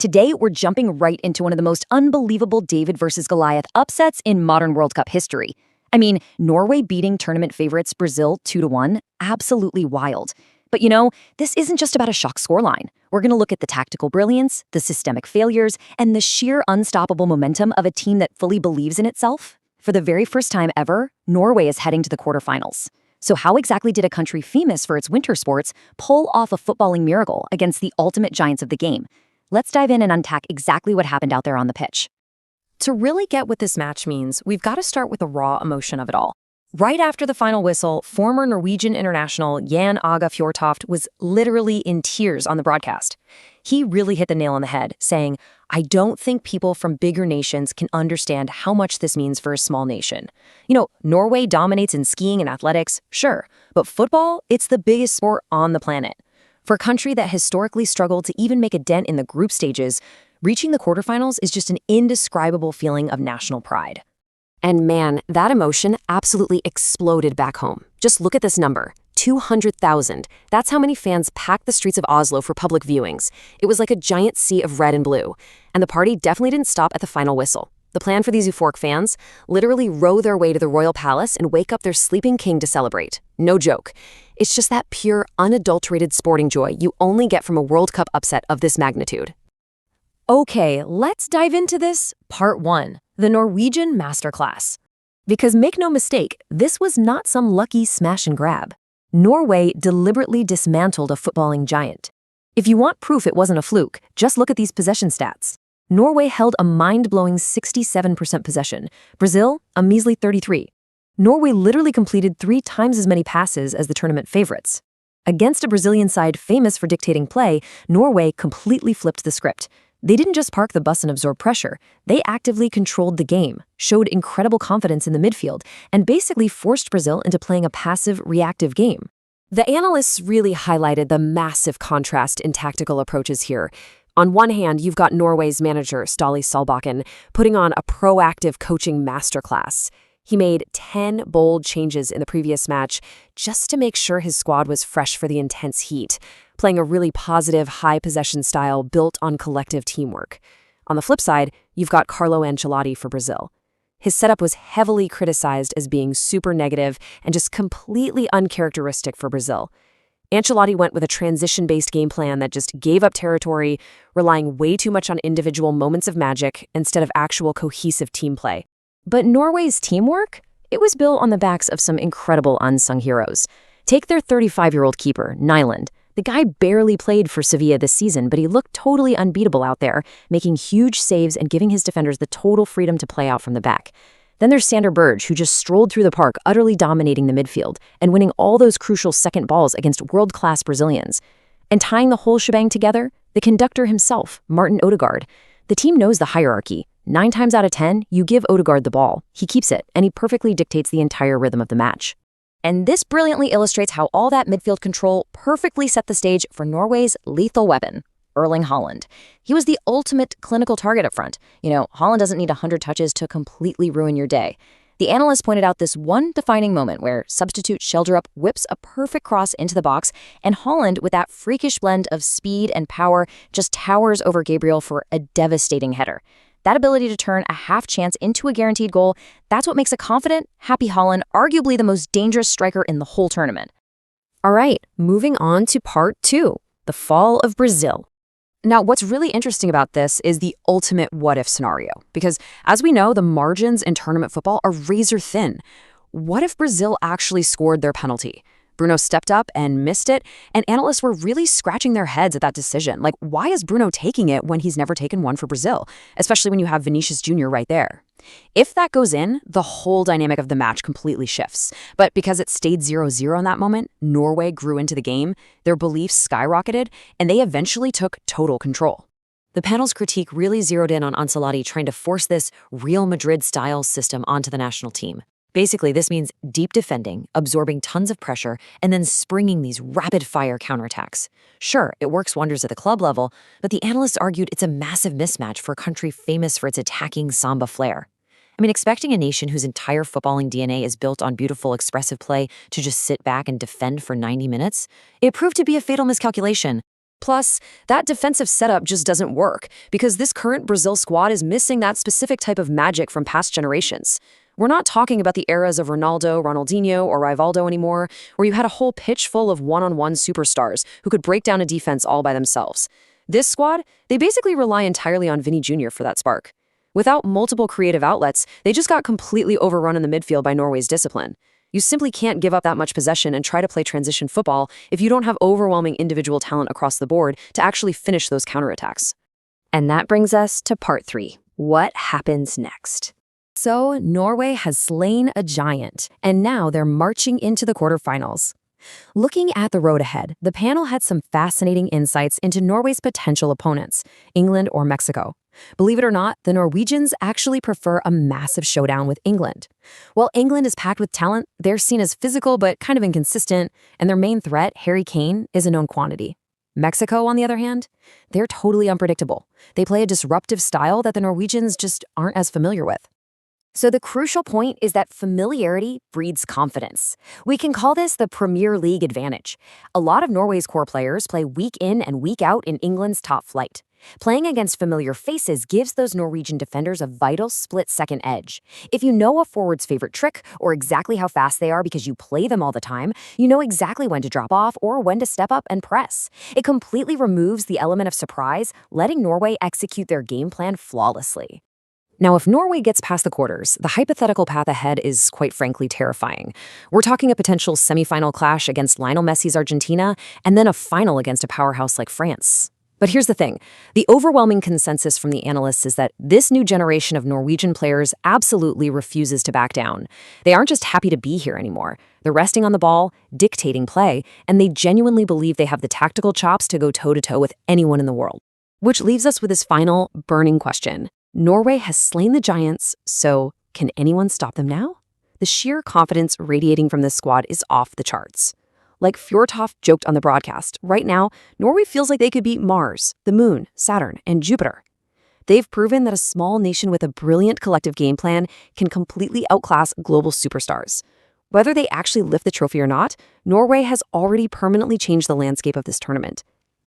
Today, we're jumping right into one of the most unbelievable David versus Goliath upsets in modern World Cup history. I mean, Norway beating tournament favorites Brazil 2-1, absolutely wild. But this isn't just about a shock scoreline. We're going to look at the tactical brilliance, the systemic failures, and the sheer unstoppable momentum of a team that fully believes in itself. For the very first time ever, Norway is heading to the quarterfinals. So how exactly did a country famous for its winter sports pull off a footballing miracle against the ultimate giants of the game? Let's dive in and unpack exactly what happened out there on the pitch. To really get what this match means, we've got to start with the raw emotion of it all. Right after the final whistle, former Norwegian international Jan Aage Fjørtoft was literally in tears on the broadcast. He really hit the nail on the head, saying, "I don't think people from bigger nations can understand how much this means for a small nation. Norway dominates in skiing and athletics, sure, but football, it's the biggest sport on the planet. For a country that historically struggled to even make a dent in the group stages, reaching the quarterfinals is just an indescribable feeling of national pride." And man, that emotion absolutely exploded back home. Just look at this number, 200,000. That's how many fans packed the streets of Oslo for public viewings. It was like a giant sea of red and blue. And the party definitely didn't stop at the final whistle. The plan for these euphoric fans? Literally row their way to the royal palace and wake up their sleeping king to celebrate. No joke. It's just that pure, unadulterated sporting joy you only get from a World Cup upset of this magnitude. Okay, let's dive into this. Part 1, the Norwegian Masterclass. Because make no mistake, this was not some lucky smash and grab. Norway deliberately dismantled a footballing giant. If you want proof it wasn't a fluke, just look at these possession stats. Norway held a mind-blowing 67% possession. Brazil, a measly 33%. Norway literally completed 3 times as many passes as the tournament favorites. Against a Brazilian side famous for dictating play, Norway completely flipped the script. They didn't just park the bus and absorb pressure. They actively controlled the game, showed incredible confidence in the midfield, and basically forced Brazil into playing a passive, reactive game. The analysts really highlighted the massive contrast in tactical approaches here. On one hand, you've got Norway's manager, Ståle Solbakken, putting on a proactive coaching masterclass. He made 10 bold changes in the previous match just to make sure his squad was fresh for the intense heat, playing a really positive, high-possession style built on collective teamwork. On the flip side, you've got Carlo Ancelotti for Brazil. His setup was heavily criticized as being super negative and just completely uncharacteristic for Brazil. Ancelotti went with a transition-based game plan that just gave up territory, relying way too much on individual moments of magic instead of actual cohesive team play. But Norway's teamwork? It was built on the backs of some incredible unsung heroes. Take their 35-year-old keeper, Nyland. The guy barely played for Sevilla this season, but he looked totally unbeatable out there, making huge saves and giving his defenders the total freedom to play out from the back. Then there's Sander Berge, who just strolled through the park, utterly dominating the midfield and winning all those crucial second balls against world-class Brazilians. And tying the whole shebang together, the conductor himself, Martin Odegaard. The team knows the hierarchy. 9 times out of 10, you give Odegaard the ball. He keeps it, and he perfectly dictates the entire rhythm of the match. And this brilliantly illustrates how all that midfield control perfectly set the stage for Norway's lethal weapon, Erling Haaland. He was the ultimate clinical target up front. Haaland doesn't need 100 touches to completely ruin your day. The analysts pointed out this one defining moment where substitute Sheldrup whips a perfect cross into the box, and Haaland, with that freakish blend of speed and power, just towers over Gabriel for a devastating header. That ability to turn a half chance into a guaranteed goal, that's what makes a confident, happy Haaland arguably the most dangerous striker in the whole tournament. All right, moving on to part 2, the fall of Brazil. Now, what's really interesting about this is the ultimate what-if scenario, because as we know, the margins in tournament football are razor thin. What if Brazil actually scored their penalty? Bruno stepped up and missed it, and analysts were really scratching their heads at that decision. Like, why is Bruno taking it when he's never taken one for Brazil, especially when you have Vinicius Jr. right there? If that goes in, the whole dynamic of the match completely shifts. But because it stayed 0-0 in that moment, Norway grew into the game, their beliefs skyrocketed, and they eventually took total control. The panel's critique really zeroed in on Ancelotti trying to force this Real Madrid-style system onto the national team. Basically, this means deep defending, absorbing tons of pressure, and then springing these rapid-fire counterattacks. Sure, it works wonders at the club level, but the analysts argued it's a massive mismatch for a country famous for its attacking samba flair. I mean, expecting a nation whose entire footballing DNA is built on beautiful, expressive play to just sit back and defend for 90 minutes? It proved to be a fatal miscalculation. Plus, that defensive setup just doesn't work because this current Brazil squad is missing that specific type of magic from past generations. We're not talking about the eras of Ronaldo, Ronaldinho, or Rivaldo anymore, where you had a whole pitch full of one-on-one superstars who could break down a defense all by themselves. This squad, they basically rely entirely on Vini Jr. for that spark. Without multiple creative outlets, they just got completely overrun in the midfield by Norway's discipline. You simply can't give up that much possession and try to play transition football if you don't have overwhelming individual talent across the board to actually finish those counterattacks. And that brings us to part 3. What happens next? So, Norway has slain a giant, and now they're marching into the quarterfinals. Looking at the road ahead, the panel had some fascinating insights into Norway's potential opponents, England or Mexico. Believe it or not, the Norwegians actually prefer a massive showdown with England. While England is packed with talent, they're seen as physical but kind of inconsistent, and their main threat, Harry Kane, is a known quantity. Mexico, on the other hand, they're totally unpredictable. They play a disruptive style that the Norwegians just aren't as familiar with. So the crucial point is that familiarity breeds confidence. We can call this the Premier League advantage. A lot of Norway's core players play week in and week out in England's top flight. Playing against familiar faces gives those Norwegian defenders a vital split-second edge. If you know a forward's favorite trick or exactly how fast they are because you play them all the time, you know exactly when to drop off or when to step up and press. It completely removes the element of surprise, letting Norway execute their game plan flawlessly. Now, if Norway gets past the quarters, the hypothetical path ahead is quite frankly terrifying. We're talking a potential semifinal clash against Lionel Messi's Argentina, and then a final against a powerhouse like France. But here's the thing. The overwhelming consensus from the analysts is that this new generation of Norwegian players absolutely refuses to back down. They aren't just happy to be here anymore. They're resting on the ball, dictating play, and they genuinely believe they have the tactical chops to go toe-to-toe with anyone in the world. Which leaves us with this final, burning question. Norway has slain the giants, so can anyone stop them now? The sheer confidence radiating from this squad is off the charts. Like Fjørtoft joked on the broadcast, right now, Norway feels like they could beat Mars, the Moon, Saturn, and Jupiter. They've proven that a small nation with a brilliant collective game plan can completely outclass global superstars. Whether they actually lift the trophy or not, Norway has already permanently changed the landscape of this tournament.